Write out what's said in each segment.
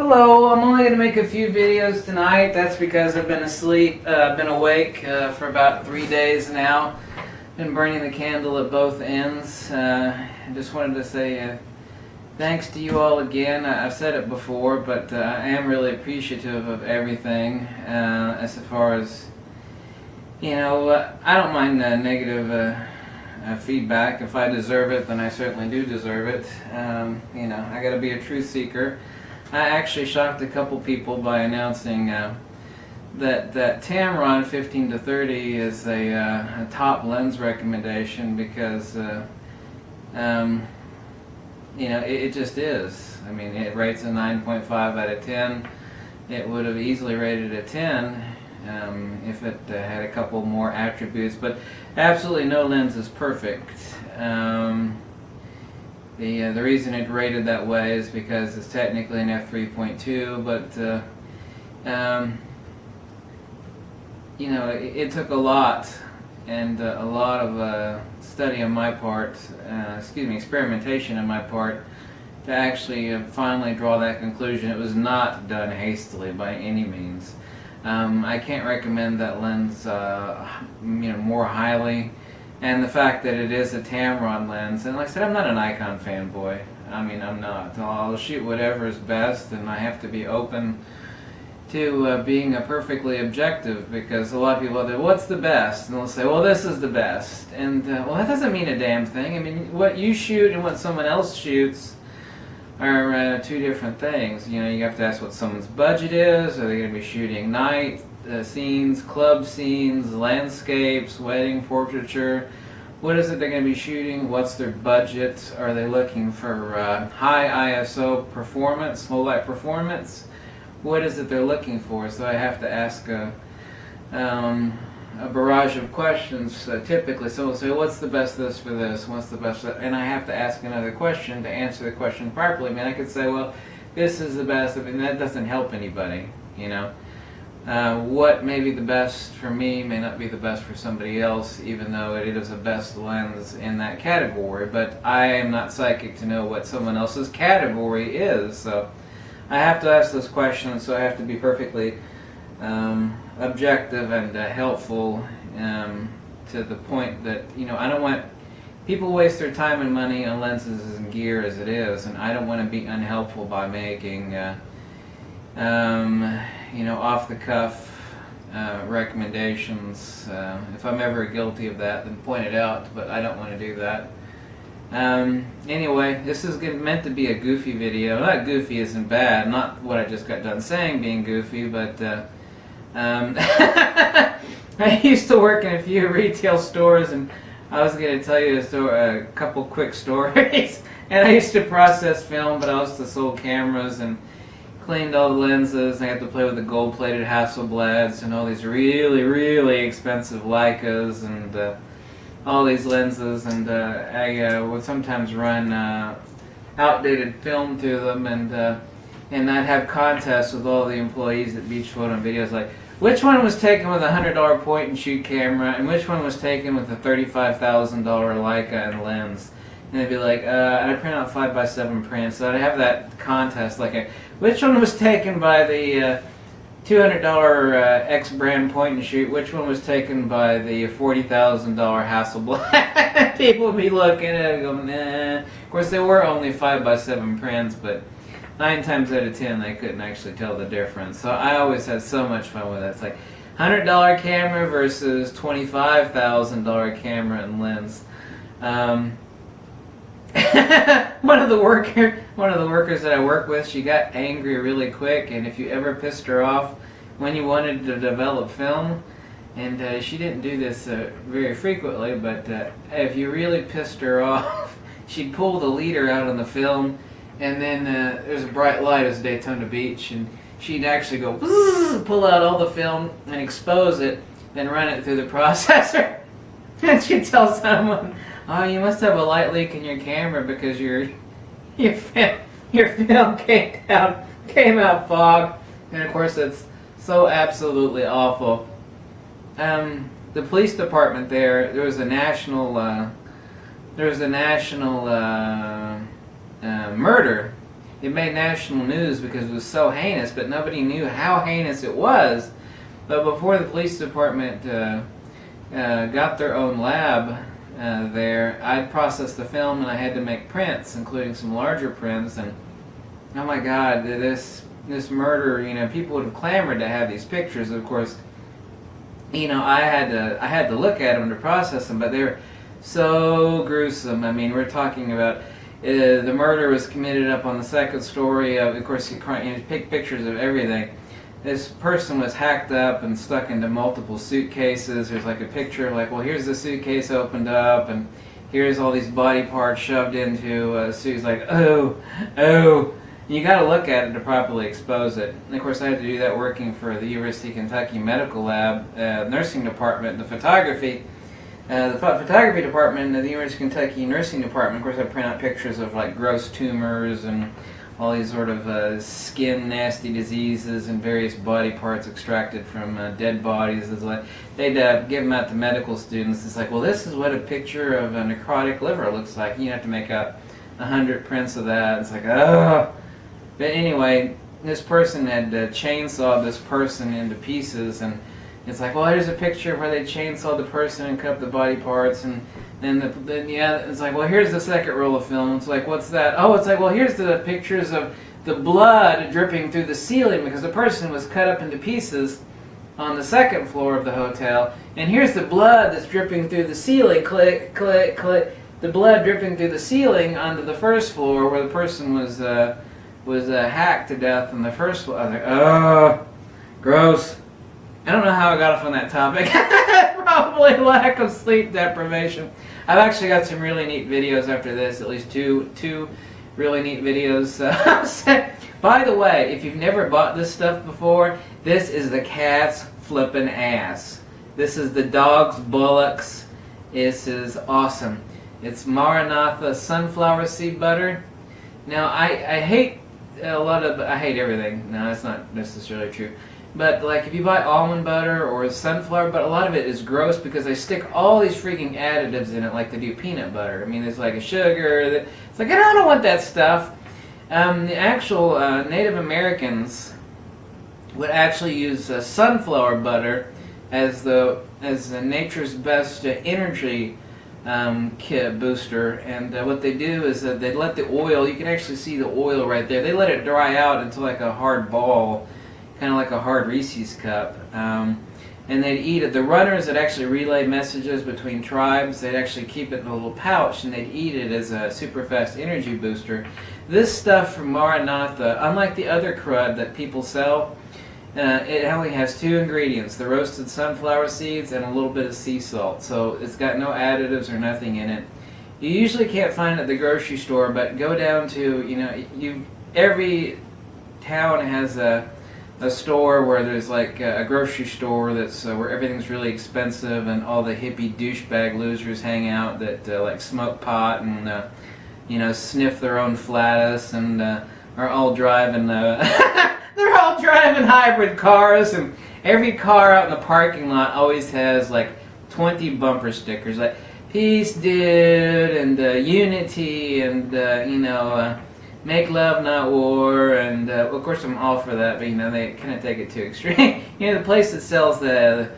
Hello, I'm only going to make a few videos tonight. That's because I've been asleep, been awake for about 3 days now. Been burning the candle at both ends. I just wanted to say thanks to you all again. I've said it before, but I am really appreciative of everything as far as, you know, I don't mind negative feedback. If I deserve it, then I certainly do deserve it. You know, I got to be a truth seeker. I actually shocked a couple people by announcing that Tamron 15-30 is a top lens recommendation because you know, it just is. I mean, it rates a 9.5 out of 10. It would have easily rated a 10 if it had a couple more attributes, but absolutely no lens is perfect. The reason it's rated that way is because it's technically an f3.2, but you know, it took a lot and a lot of study on my part, experimentation on my part, to actually finally draw that conclusion. It was not done hastily by any means. I can't recommend that lens, you know, more highly. And the fact that it is a Tamron lens, and like I said, I'm not an Nikon fanboy. I mean, I'm not. I'll shoot whatever is best, and I have to be open to being a perfectly objective, because a lot of people will say, what's the best? And they'll say, well, this is the best. And, well, that doesn't mean a damn thing. I mean, what you shoot and what someone else shoots are two different things. You know, you have to ask what someone's budget is. Are they going to be shooting night scenes, club scenes, landscapes, wedding, portraiture? What is it they're going to be shooting? What's their budget? Are they looking for high ISO performance, low light performance? What is it they're looking for? So I have to ask a barrage of questions. Typically, someone will say, what's the best this for this? What's the best for that? And I have to ask another question to answer the question properly. I mean, I could say, well, this is the best. I mean, that doesn't help anybody, you know. What may be the best for me may not be the best for somebody else, even though it is a best lens in that category. But I am not psychic to know what someone else's category is, so I have to ask those questions. So I have to be perfectly objective and helpful to the point that, you know, I don't want people waste their time and money on lenses and gear as it is, and I don't want to be unhelpful by making you know, off-the-cuff recommendations. If I'm ever guilty of that, then point it out, but I don't want to do that. Anyway, this is meant to be a goofy video. Not goofy isn't bad, not what I just got done saying being goofy, but I used to work in a few retail stores, and I was going to tell you a couple quick stories. And I used to process film, but I also sold cameras and cleaned all the lenses. I had to play with the gold-plated Hasselblads and all these really, really expensive Leicas and all these lenses, and I would sometimes run outdated film to them, and I'd have contests with all the employees at Beach Photo and Videos, like which one was taken with a $100 point-and-shoot camera, and which one was taken with a $35,000 Leica and lens. And they'd be like, and I'd print out 5x7 prints, so I'd have that contest, like, which one was taken by the $200 X brand point and shoot, which one was taken by the $40,000 Hasselblad? People would be looking at it going, nah. Of course, they were only 5x7 prints, but 9 times out of 10, they couldn't actually tell the difference. So I always had so much fun with it. It's like $100 camera versus $25,000 camera and lens. One of the workers that I work with, she got angry really quick, and if you ever pissed her off when you wanted to develop film, and she didn't do this very frequently, but if you really pissed her off, she'd pull the leader out on the film, and then there's a bright light as Daytona Beach, and she'd actually go pull out all the film and expose it, then run it through the processor, and she'd tell someone, oh, you must have a light leak in your camera because your film came out fog, and of course it's so absolutely awful. The police department there was a national murder it made national news because it was so heinous, but nobody knew how heinous it was. But before the police department got their own lab there, I'd processed the film and I had to make prints, including some larger prints. And oh my God, this murder! You know, people would have clamored to have these pictures. Of course, you know, I had to look at them to process them, but they're so gruesome. I mean, we're talking about the murder was committed up on the second story. Of course, you take pictures of everything. This person was hacked up and stuck into multiple suitcases. There's like a picture of like, well, here's the suitcase opened up, and here's all these body parts shoved into a suit. It's like, oh. You got to look at it to properly expose it. And of course, I had to do that working for the University of Kentucky Medical Lab, nursing department, the photography. The photography department of the University of Kentucky nursing department, of course, I print out pictures of like gross tumors and all these sort of skin nasty diseases and various body parts extracted from dead bodies. It's like they'd give them out to medical students. It's like, well, this is what a picture of a necrotic liver looks like. You have to make out 100 prints of that. It's like, oh. But anyway, this person had chainsawed this person into pieces, and it's like, well, here's a picture where they chainsawed the person and cut up the body parts, and then it's like, well, here's the second roll of film. It's like, what's that? Oh, it's like, well, here's the pictures of the blood dripping through the ceiling because the person was cut up into pieces on the second floor of the hotel, and here's the blood that's dripping through the ceiling. Click, click, click. The blood dripping through the ceiling onto the first floor where the person was hacked to death on the first floor. I was like, oh, gross. I don't know how I got off on that topic. Probably lack of sleep deprivation. I've actually got some really neat videos after this, at least two really neat videos. By the way, if you've never bought this stuff before, this is the cat's flippin' ass. This is the dog's bullocks. This is awesome. It's Maranatha sunflower seed butter. Now, I hate I hate everything. No, that's not necessarily true. But like if you buy almond butter or sunflower butter, a lot of it is gross because they stick all these freaking additives in it like they do peanut butter. I mean, there's like a sugar. It's like, I don't want that stuff. The actual Native Americans would actually use sunflower butter as nature's best energy kit booster, and what they do is that they let the oil, you can actually see the oil right there, they let it dry out into like a hard ball, kind of like a hard Reese's cup, and they'd eat it. The runners that actually relay messages between tribes, they'd actually keep it in a little pouch and they'd eat it as a super fast energy booster. This stuff from Maranatha, unlike the other crud that people sell, it only has two ingredients, the roasted sunflower seeds and a little bit of sea salt. So it's got no additives or nothing in it. You usually can't find it at the grocery store, but go down to, every town has a store where there's like a grocery store that's where everything's really expensive and all the hippie douchebag losers hang out that like smoke pot and sniff their own flatus and are all driving they're all driving hybrid cars, and every car out in the parking lot always has like 20 bumper stickers like peace dude and unity and make love not war, and of course I'm all for that, but they kind of take it too extreme. The place that sells the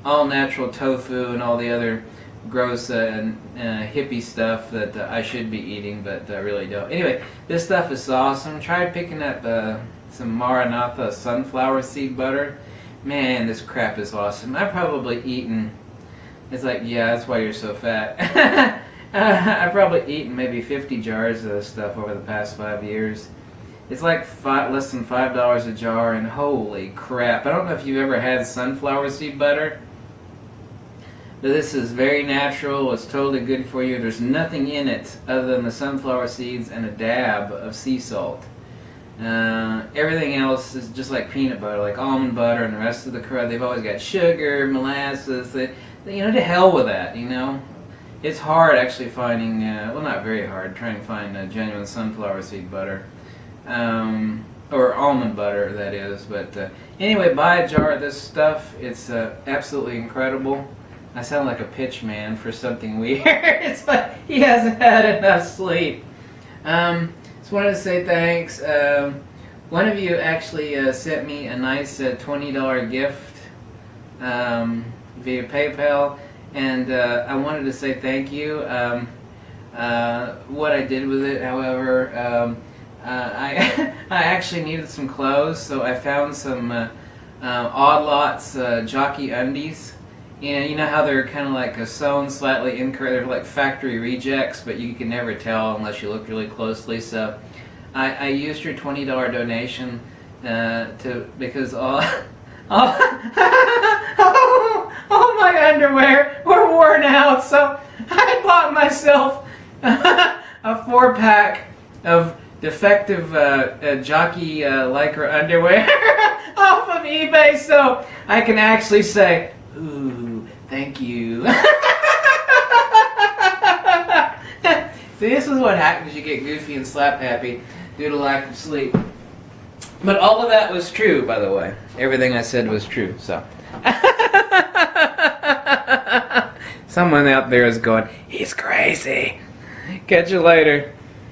all natural tofu and all the other gross hippie stuff that I should be eating, but I really don't. Anyway, this stuff is awesome. Try picking up some Maranatha sunflower seed butter. Man, this crap is awesome. I've probably eaten, it's like, yeah, that's why you're so fat. I've probably eaten maybe 50 jars of this stuff over the past 5 years. It's like less than $5 a jar, and holy crap. I don't know if you've ever had sunflower seed butter. But this is very natural, it's totally good for you. There's nothing in it other than the sunflower seeds and a dab of sea salt. Everything else is just like peanut butter, like almond butter and the rest of the crud. They've always got sugar, molasses, to hell with that, It's hard actually finding, well, not very hard, trying to find genuine sunflower seed butter. Or almond butter, that is. But anyway, buy a jar of this stuff. It's absolutely incredible. I sound like a pitch man for something weird. It's like he hasn't had enough sleep. Just wanted to say thanks. One of you actually sent me a nice $20 gift via PayPal, and I wanted to say thank you. What I did with it, however, I I actually needed some clothes, so I found some Odd Lots jockey undies. And you know how they're kind of like sewn slightly incorrect, they're like factory rejects, but you can never tell unless you look really closely. So I used your $20 donation because all all my underwear were worn out, so I bought myself a 4-pack of defective jockey lycra underwear off of eBay, so I can actually say, ooh, thank you. See, this is what happens. You get goofy and slap happy due to lack of sleep. But all of that was true, by the way. Everything I said was true, so. Someone out there is going, he's crazy. Catch you later.